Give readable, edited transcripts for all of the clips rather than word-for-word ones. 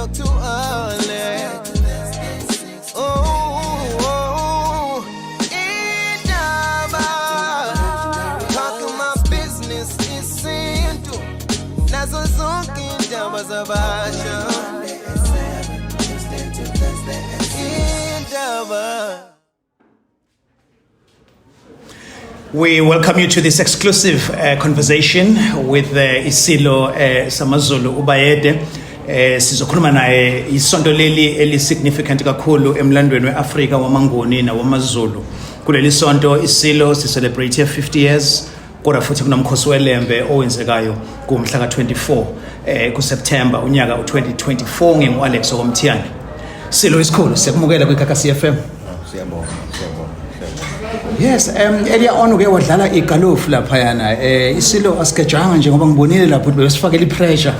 out too early. Oh, indaba, talking my business isintu, nazo zonke indaba zabasha. We welcome you to this exclusive conversation with Isilo Samazulu Ubayede. Sizokhuluma naye isonto leli eli-significant kakhulu emlandweni we-Afrika wamaNguni nawamaZulu. Kuleli sonto Isilo si-celebrate 50 years, kodwa futhi kunomkhosi welembe owenzekayo kumhla ka-24 kuSeptember unyaka u-2024 ngingu-Alex Okomthiyane. Silo isikhulu siyakumukela kwiGagasi FM. Siyabonga. Yes, earlier on uke wadlala igolf lapha yana. Isilo asikejanga nje ngoba ngibonile lapho besifakela ipressure.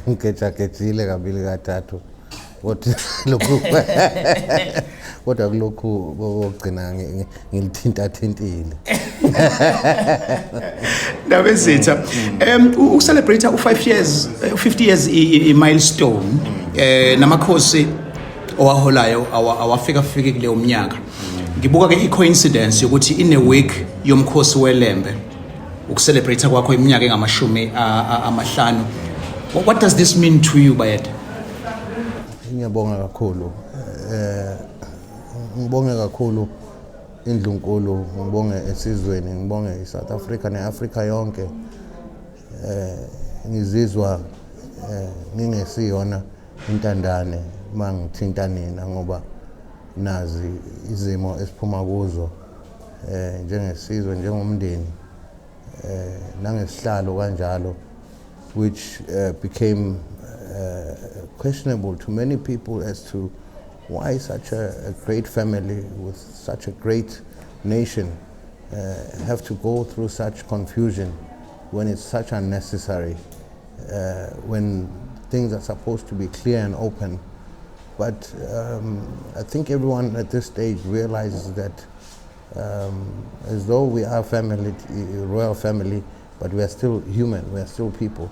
Ngiketshakethile kabili kathathu. Kodwa kulokhu bogcina ngilithintathintile. Ndabe zitha. Ucelebrate u5 years, 50 years milestone. Namakhosi owaholayo awafika kule umnyaka. Ngibuka ke coincidence yokuthi in a week yomkhosi welembe ukucelebrate kwakho iminyaka engamashumi amahlanu. What does this mean to you, Bayede? Ngiyabonga kakhulu. Ngibonge kakhulu indlunkulu, ngibonge esizweni, ngibonge iSouth Africa neAfrica yonke. Ngizizwa ngingesiyona intandane mangithinta nina ngoba nazi izimo esiphuma kuzo njengesizwe njengomndeni nangesihlalo kanjalo, which became questionable to many people as to why such a great family with such a great nation have to go through such confusion when it's such unnecessary, when things are supposed to be clear and open. But I think everyone at this stage realizes that as though we are family, royal family, but we are still human, we are still people.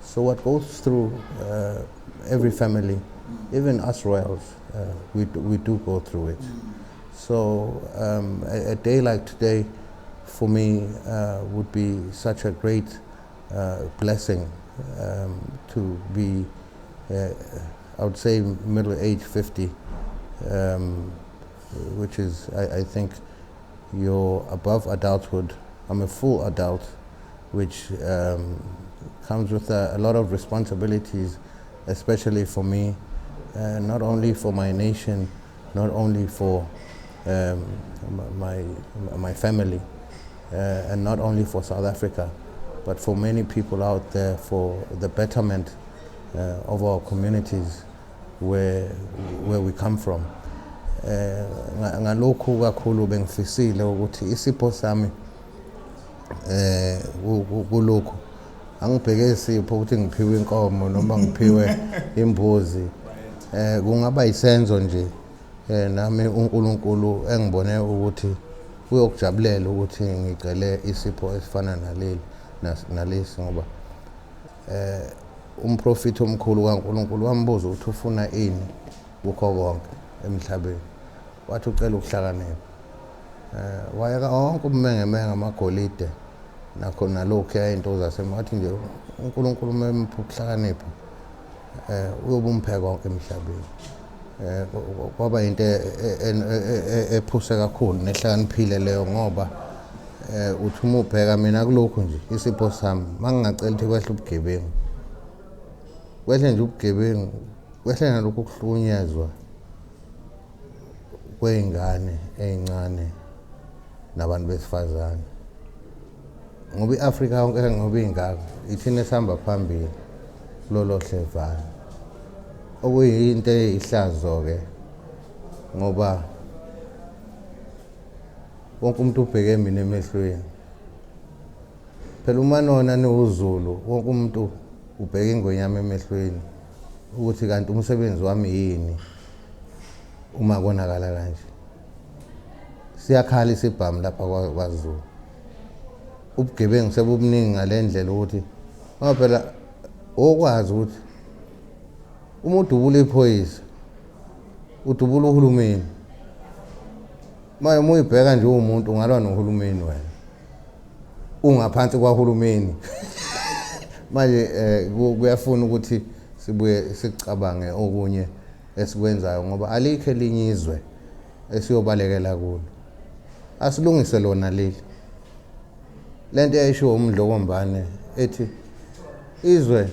So what goes through every family, even us royals, we do go through it. So a day like today, for me, would be such a great blessing to be I would say middle age 50, which is, I think, you're above adulthood. I'm a full adult, which comes with a lot of responsibilities, especially for me, not only for my nation, not only for my family, and not only for South Africa, but for many people out there, for the betterment of our communities where we come from. Ngalokhu kakhulu bengifisile ukuthi isipho sami kulokhu angibheke isipho ukuthi ngiphiwe inkomo noma ngiphiwe imbuzi, kungaba isenzo nje nami uNkulunkulu engibone ukuthi uyokujabulela ukuthi ngicele isipho esifana nalesi ngoba umprofeti omkhulu kaNkulunkulu wambuza ukuthi ufuna ini kukho konke emhlabeni, wathi ucela ukuhlakanipha. Wayeka wonke ubumengemenge amagolide nakho nalokhu into zasema, wathi nje uNkulunkulu memupha ukuhlakanipha uyobumphe konke emhlabeni. Kwaba into ephuse kakhulu nehlakaniphile leyo ngoba uthi uma ubheka mina kulokhu nje isipho sami mangingacela ukuthi kwehle ubugebengu, kwehle nje ubugebengu, kwehle nalokhu kuhlukunyezwa kwey'ngane ey'ncane nabantu besifazane, ngoba i-Afrika yonke ngoba ingaka ithina esihamba phambili kulolo hlevana, okuyinto eyihlazo-ke ngoba wonke umuntu ubheke mina emehlweni. Phela uma nona niwuZulu, wonke umuntu ubheke ingonyama emehlweni ukuthi kanti umsebenzi wami yini uma konakala kanje. Siyakhala isibhamu lapha kwaZulu, ubugebengu sebubuningi ngale ndlela ukuthi phela okwazi ukuthi uma udubula iphoyisa udubula uhulumeni manje uyibheka nje umuntu ungalwa nohulumeni wena ungaphansi kwahulumeni manje kuyafuna ukuthi sibuye sicabange okunye esikwenzayo ngoba alikho elinye izwe esiyobalekela kulo asilungise lona leli lento eyisho uMdlokombane ethi izwe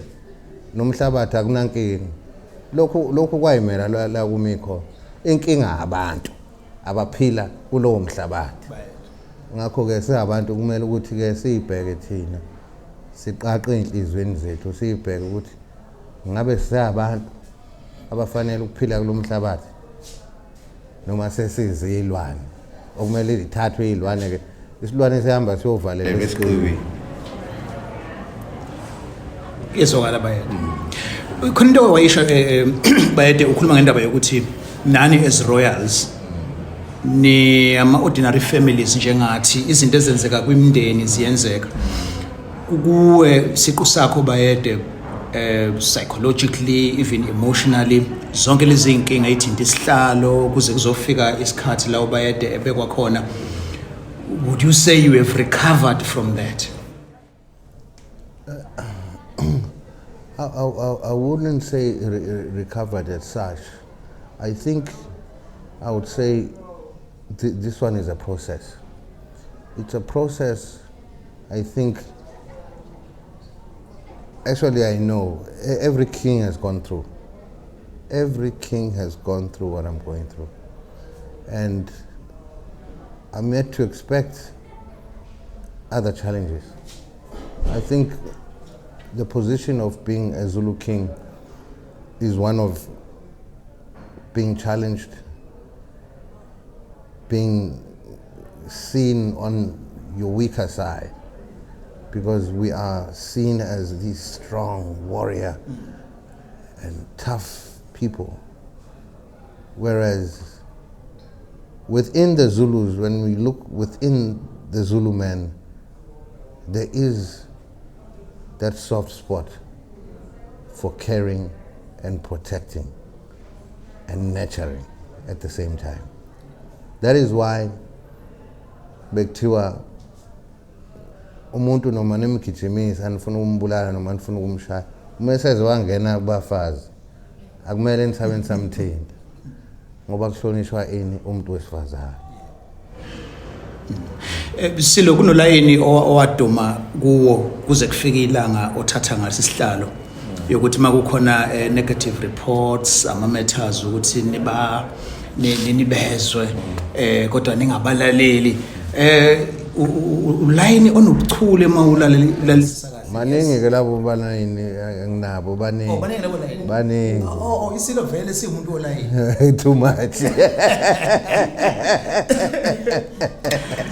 nomhlabathi akunankinga lokho kwayimela la kumikho inkinga abantu abaphila kulowo mhlabathi ngakho ke siyabantu kumele ukuthi ke sibheke thina siqaqe inhlizweni zethu sibheke ukuthi ngabe siyabantu abafanele ukuphila kulomhlabathi noma sesizilwane okumele lithathwe izilwane ke isilwane sihamba siyovalela esiqhiwini yezokala Bayede khona into wayisho Bayede ukhuluma ngendaba yokuthi nani as royals ni ama-ordinary families njengathi izinto ezenzeka kwimindeni ziyenzeka kuwe siqu sakho Bayede psychologically even emotionally zonke lezi inkinga ithinta isihlalo kuze kuzofika isikhathi la Bayede ebekwa khona would you say you have recovered from that? I wouldn't say recovered as such. I think I would say this one is a process. It's a process. I think actually I know every king has gone through. Every king has gone through what I'm going through. And I'm yet to expect other challenges. I think the position of being a Zulu king is one of being challenged, being seen on your weaker side, because we are seen as these strong warrior and tough people. Whereas within the Zulus, when we look within the Zulu man, there is that soft spot for caring and protecting and nurturing at the same time. That is why bekuthiwa umuntu noma nemgijimisa anifuna ukumbulala noma anifuna ukumshaya umeseze wangena kubafazi akumele nisabeni samthinta ngoba kuhlonishwa ini umuntu wesifazane. Silo kunolayini owaduma kuwo kuze kufike ilanga othatha ngasi sihlalo yokuthi makukhona negative reports ama matters ukuthi nibezwe kodwa ningabalaleli ulayini onobuchule mawulalalisa kahle maningi ke labo balayini nginabo baningi baningi isilo vele siumuntu olayini too much.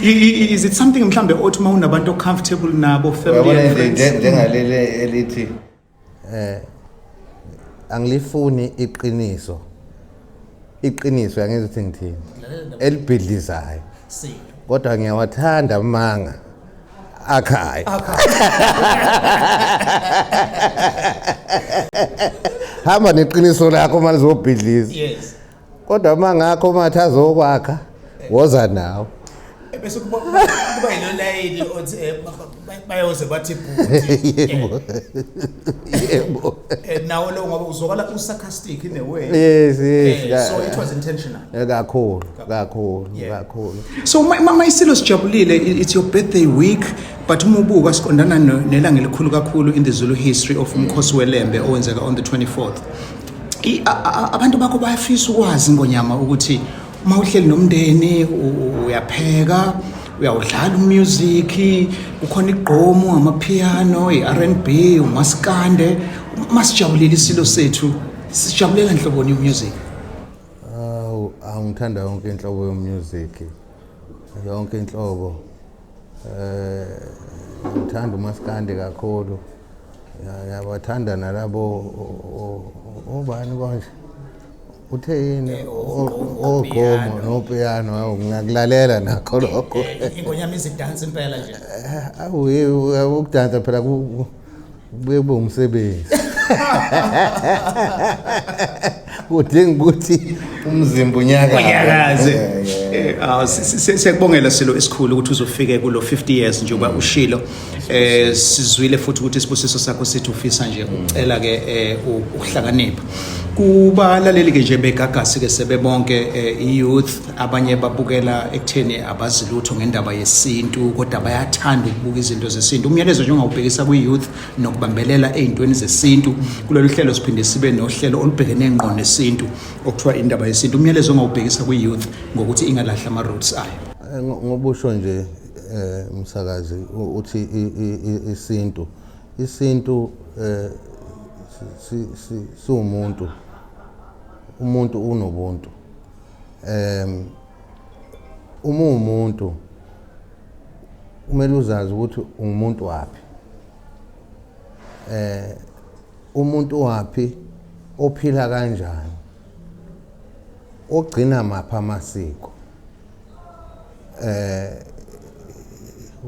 Is it something mhlambe othi mawunabantu comfortable nabo family and friends njengalele elithi angilifuni iqiniso yangizothi ngithini elibhidlizayo kodwa ngiyawathanda amanga akhaya hamba neqiniso lakho malizobhidliza yes kodwa amanga akho mathi azokwakha woza nawo bese kuba yilolayini othi bayoze bathi yebo nawo lo ngoba uzokala usarcastic in a way. Yes so it was intentional kakhulu. So Mayisilo sijabulile, it's your birthday week but umubuka sikondana nelanga elikhulu kakhulu in the Zulu history of umkhosi weLembe owenzeka on the 24th. Abantu bakho bayafisa ukwazi ngonyama ukuthi mawuhleli nomndeni uyapheka uyawudlala umusic ukhona igqomo amapiano iR&B umaskande masijabulile isilo sethu sijabulela inhloboni yomusic. Angithanda yonke inhlobo yomusic yonke inhlobo ngithanda umaskande kakhulu yabathanda nalabo obani konje uthe yini ogqomo nopiano ngiyakulalela nakho lokho ingonyama izidance impela nje ukudansa phela kubuye kube umsebenzi Udinga ukuthi umzimba unyakaze. Siyakubongela Silo esikhulu ukuthi uzofike kulo 50 years njengoba ushilo. Sizwile futhi ukuthi isibusiso sakho sithi ufisa nje ucela ke ukuhlakanipha. Kubalaleli ke nje begagasi ke sebebonke youth abanye babukela ekutheni abazi lutho ngendaba yesintu kodwa bayathanda ukubuka izinto zesintu. Umyalezo nje ongawubhekisa kwi-youth nokubambelela ezintweni zesintu kulolu hlelo siphinde sibe nohlelo olubhekene ngqo nesintu okuthiwa indaba yesintu. Umyalezo ongawubhekisa kwi-youth ngokuthi ingalahla ama-roots ayo. Ngobusho nje umsakazi uthi isintu siwumuntu, umuntu unobuntu. Uma umuntu kumele uzazi ukuthi umuntu wapi, umuntu wapi, ophila kanjani, ogcina mapha amasiko.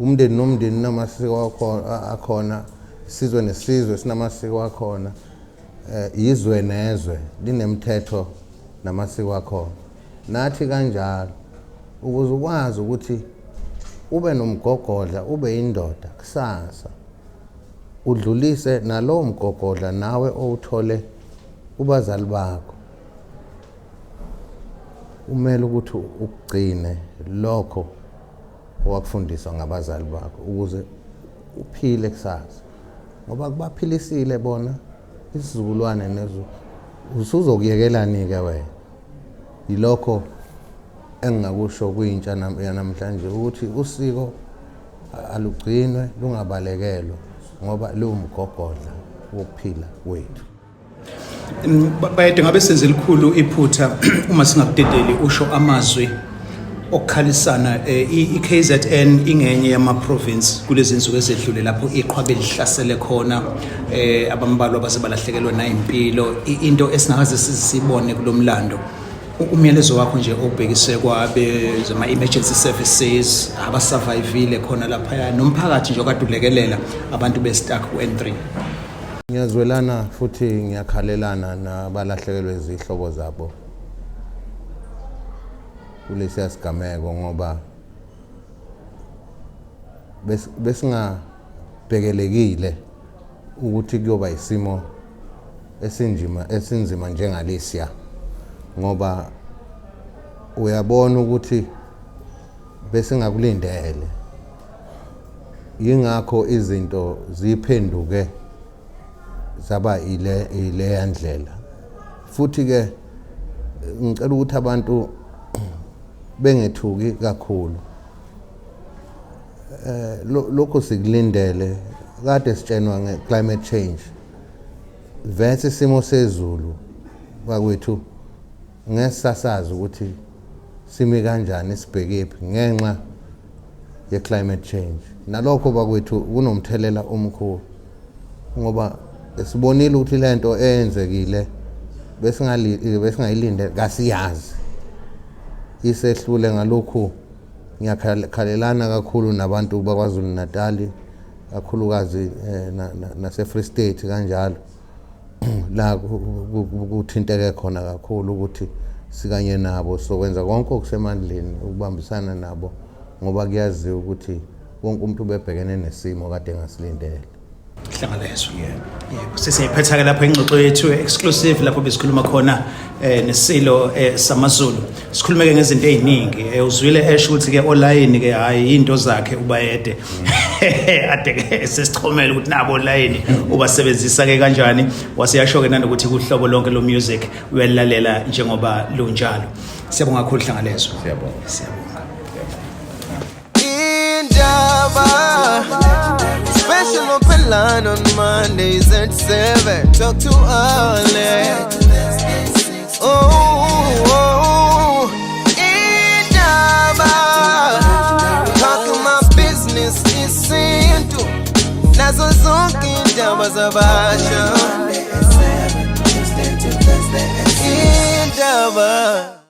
Umndeni nomndeni namasiko akhona, isizwe nesizwe sinamasiko akhona, izwe nezwe linemithetho namasiko akhona. Nathi kanjalo ukuze ukwazi ukuthi ube nomgogodla, ube indoda kusasa, udlulise nalowo mgogodla nawe owuthole kubazali bakho. Umele ukuthi ugcine lokho owakufundiswa ngabazali bakho ukuze uphile kusasa, ngoba kubaphilisile bona isizukulwane nezo usuzokuyekelani ke wena. Yilokho engingakusho kuyintsha yanamhlanje ukuthi usiko alugcinwe lungabalekelwa ngoba luwumgogodla wokuphila kwethu. Bayede ngabe senze likhulu iphutha uma singakudedeli usho amazwi okukhalisana. iKZN ingenye yama-province kulezi nsuku ezedlule lapho iqhwa belihlasele khona abambalwa basebalahlekelwa nayimpilo. Into esingakaze sizibone kulo mlando, umyalezo wakho nje obhekise kwabe zama-emergency services abasurvivile khona laphaya nomphakathi nje okade ulekelela abantu be-stuck ku-N3. Ngiyazwelana futhi ngiyakhalelana nabalahlekelwe izihlobo zabo kulesi sigameko, ngoba besingabhekelekile ukuthi kuyoba isimo esinzima njengalesiya, ngoba uyabona ukuthi besingakulindele. Yingakho izinto ziphenduke zaba ile yandlela. Futhi ke ngicela ukuthi abantu bengethuki kakhulu. Lokho sikulindele, kade sitshenwa nge-climate change. Vese isimo sezulu bakwethu ngesasazi ukuthi simi kanjani, sibhekephi ngenxa ye-climate change. Nalokho bakwethu kunomthelela omkhulu, ngoba sibonile ukuthi lento eyenzekile besingayilinde kasiyazi isehlule. Ngalokhu ngiyakhalelana kakhulu nabantu bakwaZulu Natal, kakhulukazi nase-Free State kanjalo, la kuthinteke khona kakhulu ukuthi sikanye nabo sokwenza konke okusemandleni ukubambisana nabo, ngoba kuyaziwa ukuthi wonke umuntu ubebhekene nesimo kade ngasilindele. Hlangalezo yebo sesiyiphetha ke lapho ingxoxo yethu exclusive lapho besikhuluma khona neSilo samaZulu. Sikhulume ke ngezinto eziningi. Uzwile esho ukuthi ke online ke hayi into zakhe ubayede ade ke sesichomela ukuthi nabo online ubasebenzisa ke kanjani. Wasiyasho ke nanokuthi kuhlobo lonke lo music uyalalela njengoba lunjalo. Siyabonga kakhulu Hlangalezo. Siyabonga. Special open line on Mondays at 7. Talk to Alex. Indaba. Talking my business is simple. Nazo zonke indaba zabasha. Indaba.